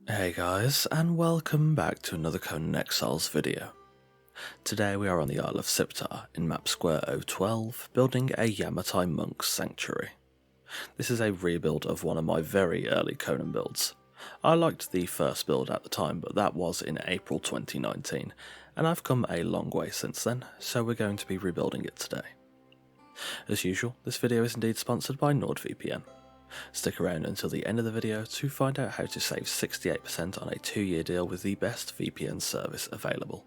Hey guys, and welcome back to another Conan Exiles video. Today we are on the Isle of Siptah in map square 012, building a Yamatai monk's sanctuary. This is a rebuild of one of my very early Conan builds. I liked the first build at the time, but that was in April 2019, and I've come a long way since then, so we're going to be rebuilding it today. As usual, this video is indeed sponsored by NordVPN. Stick around until the end of the video to find out how to save 68% on a 2-year deal with the best VPN service available.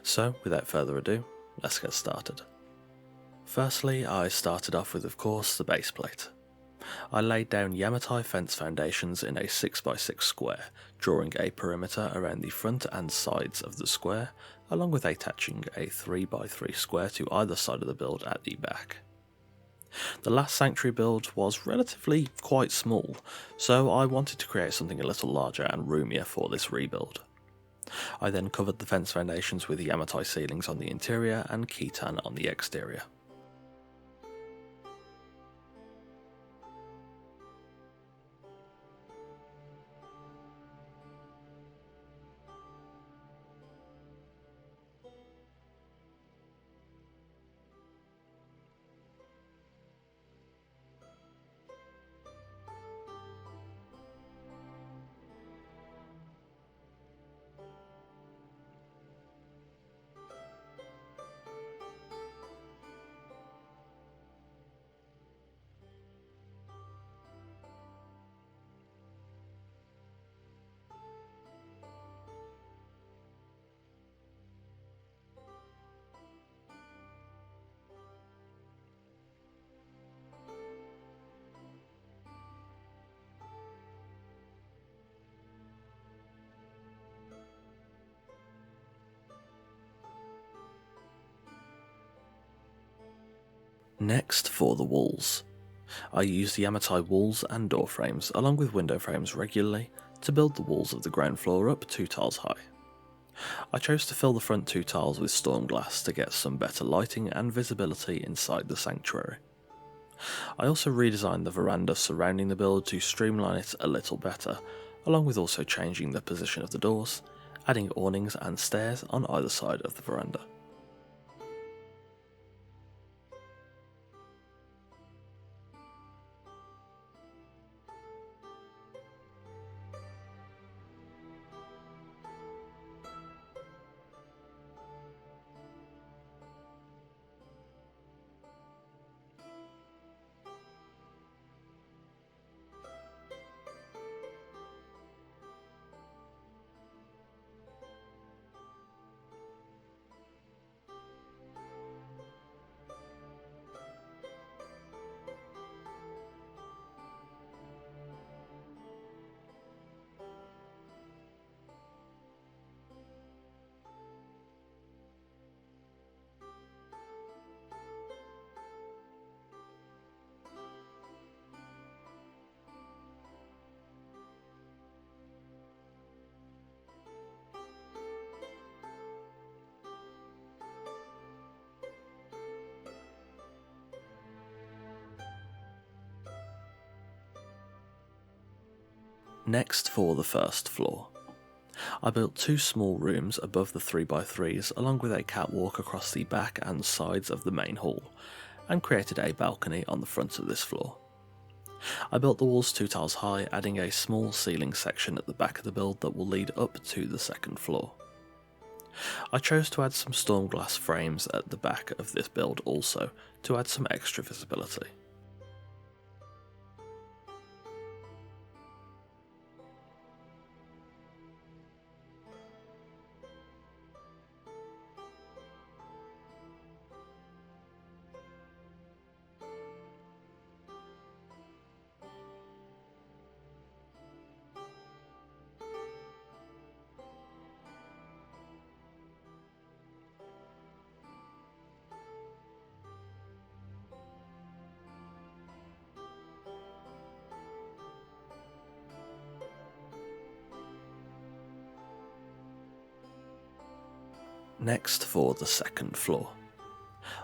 So, without further ado, let's get started. Firstly, I started off with, of course, the base plate. I laid down Yamatai fence foundations in a 6x6 square, drawing a perimeter around the front and sides of the square, along with attaching a 3x3 square to either side of the build at the back. The last sanctuary build was relatively quite small, so I wanted to create something a little larger and roomier for this rebuild. I then covered the fence foundations with Yamatai ceilings on the interior and Khitan on the exterior. Next, for the walls. I used the Yamatai walls and door frames along with window frames regularly to build the walls of the ground floor up 2 tiles high. I chose to fill the front 2 tiles with storm glass to get some better lighting and visibility inside the sanctuary. I also redesigned the veranda surrounding the build to streamline it a little better, along with also changing the position of the doors, adding awnings and stairs on either side of the veranda. Next, for the first floor. I built 2 small rooms above the 3x3s along with a catwalk across the back and sides of the main hall, and created a balcony on the front of this floor. I built the walls 2 tiles high, adding a small ceiling section at the back of the build that will lead up to the second floor. I chose to add some storm glass frames at the back of this build also, to add some extra visibility. Next, for the second floor.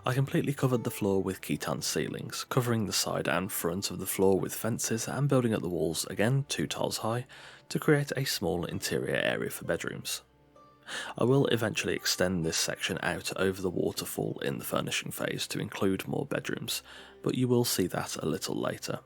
I completely covered the floor with Khitan ceilings, covering the side and front of the floor with fences and building up the walls, again 2 tiles high, to create a small interior area for bedrooms. I will eventually extend this section out over the waterfall in the furnishing phase to include more bedrooms, but you will see that a little later.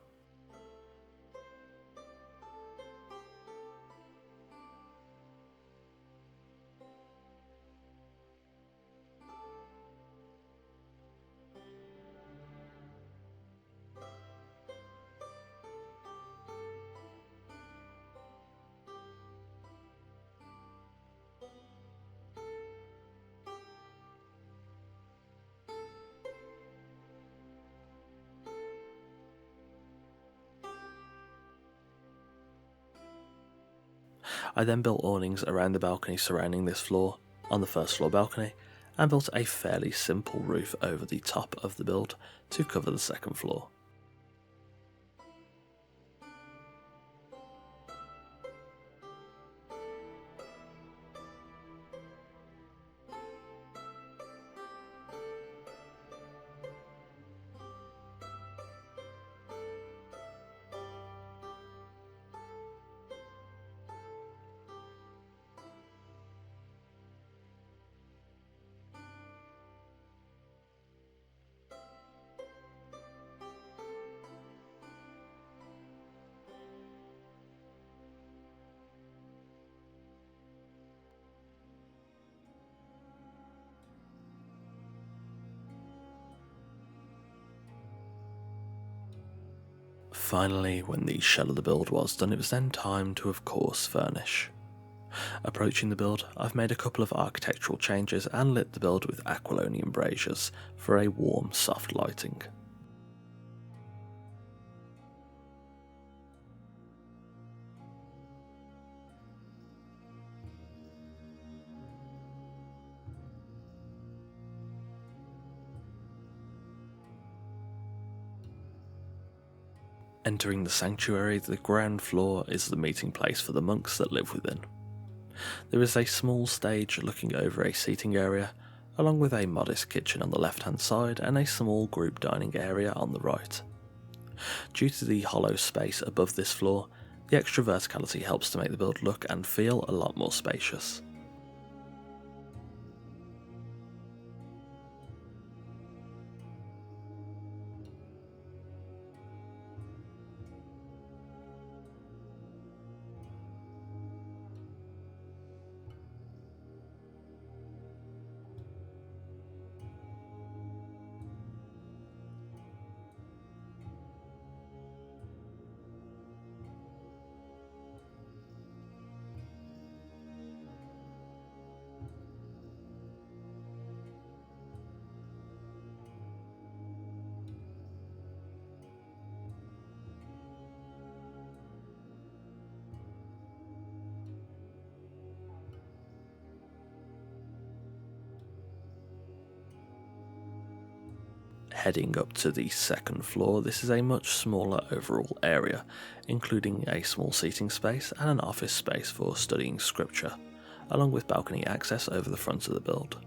I then built awnings around the balcony surrounding this floor, on the first floor balcony, and built a fairly simple roof over the top of the build to cover the second floor. Finally, when the shell of the build was done, it was then time to of course furnish. Approaching the build, I've made a couple of architectural changes and lit the build with aquilonium braziers for a warm, soft lighting. Entering the sanctuary, the ground floor is the meeting place for the monks that live within. There is a small stage looking over a seating area, along with a modest kitchen on the left-hand side and a small group dining area on the right. Due to the hollow space above this floor, the extra verticality helps to make the build look and feel a lot more spacious. Heading up to the second floor, this is a much smaller overall area, including a small seating space and an office space for studying scripture, along with balcony access over the front of the build.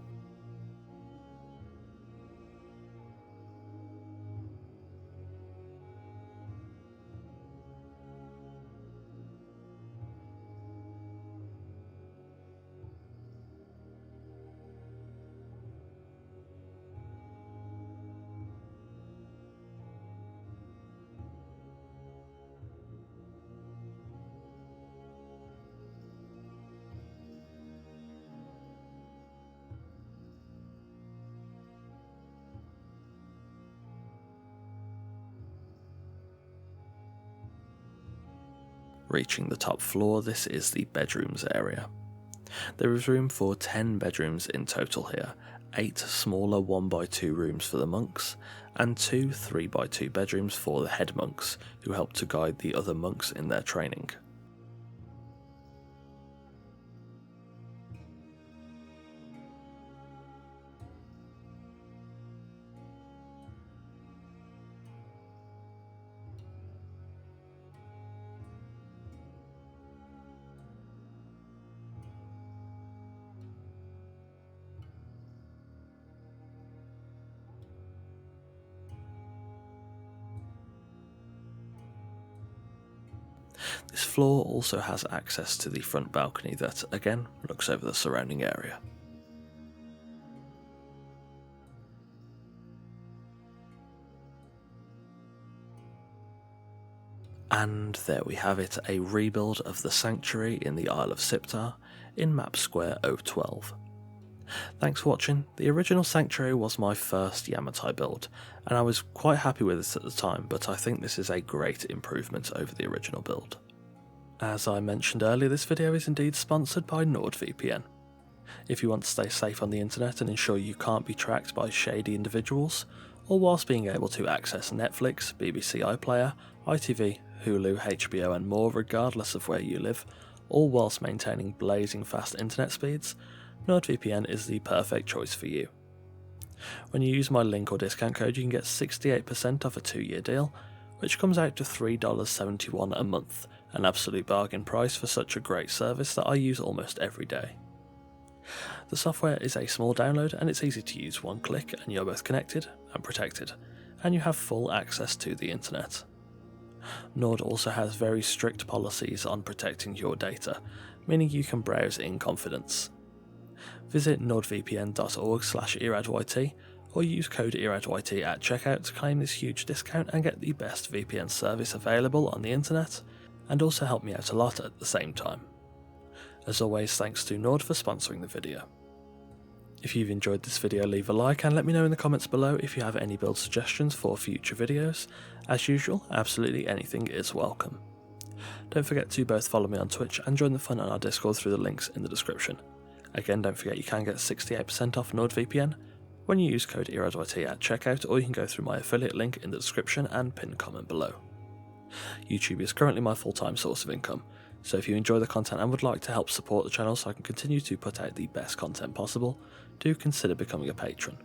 Reaching the top floor, this is the bedrooms area. There is room for 10 bedrooms in total here, 8 smaller 1x2 rooms for the monks, and 2 3x2 bedrooms for the head monks, who help to guide the other monks in their training. This floor also has access to the front balcony that, again, looks over the surrounding area. And there we have it, a rebuild of the sanctuary in the Isle of Siptah in map square 012. Thanks for watching. The original sanctuary was my first Yamatai build, and I was quite happy with it at the time, but I think this is a great improvement over the original build. As I mentioned earlier, this video is indeed sponsored by NordVPN. If you want to stay safe on the internet and ensure you can't be tracked by shady individuals, or whilst being able to access Netflix, BBC iPlayer, ITV, Hulu, HBO and more regardless of where you live, all whilst maintaining blazing fast internet speeds, NordVPN is the perfect choice for you. When you use my link or discount code, you can get 68% off a 2-year deal, which comes out to $3.71 a month, an absolute bargain price for such a great service that I use almost every day. The software is a small download and it's easy to use. One click and you're both connected and protected, and you have full access to the internet. Nord also has very strict policies on protecting your data, meaning you can browse in confidence. Visit nordvpn.org/eradyt or use code eradyt at checkout to claim this huge discount and get the best VPN service available on the internet, and also help me out a lot at the same time. As always, thanks to Nord for sponsoring the video. If you've enjoyed this video, leave a like and let me know in the comments below if you have any build suggestions for future videos. As usual, absolutely anything is welcome. Don't forget to both follow me on Twitch and join the fun on our Discord through the links in the description. Again, don't forget you can get 68% off NordVPN when you use code eradyt at checkout, or you can go through my affiliate link in the description and pinned comment below. YouTube is currently my full-time source of income, so if you enjoy the content and would like to help support the channel so I can continue to put out the best content possible, do consider becoming a patron.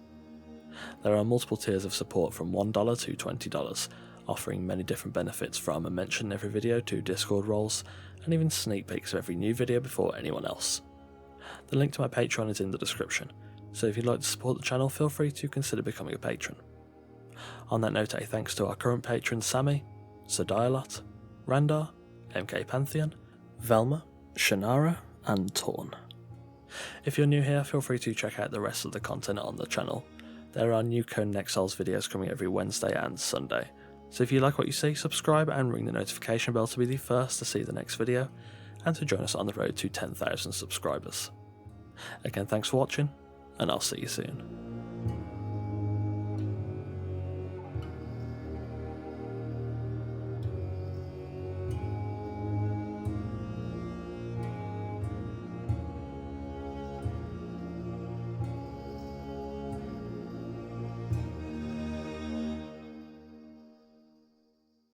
There are multiple tiers of support from $1 to $20, offering many different benefits from a mention in every video to Discord roles, and even sneak peeks of every new video before anyone else. The link to my Patreon is in the description, so if you'd like to support the channel, feel free to consider becoming a patron. On that note, a thanks to our current patrons Sammy, Sodialot, Randar, MK Pantheon, Velma, Shannara and Torn. If you're new here, feel free to check out the rest of the content on the channel. There are new Conan Exiles videos coming every Wednesday and Sunday, so if you like what you see, subscribe and ring the notification bell to be the first to see the next video, and to join us on the road to 10,000 subscribers. Again, thanks for watching, and I'll see you soon.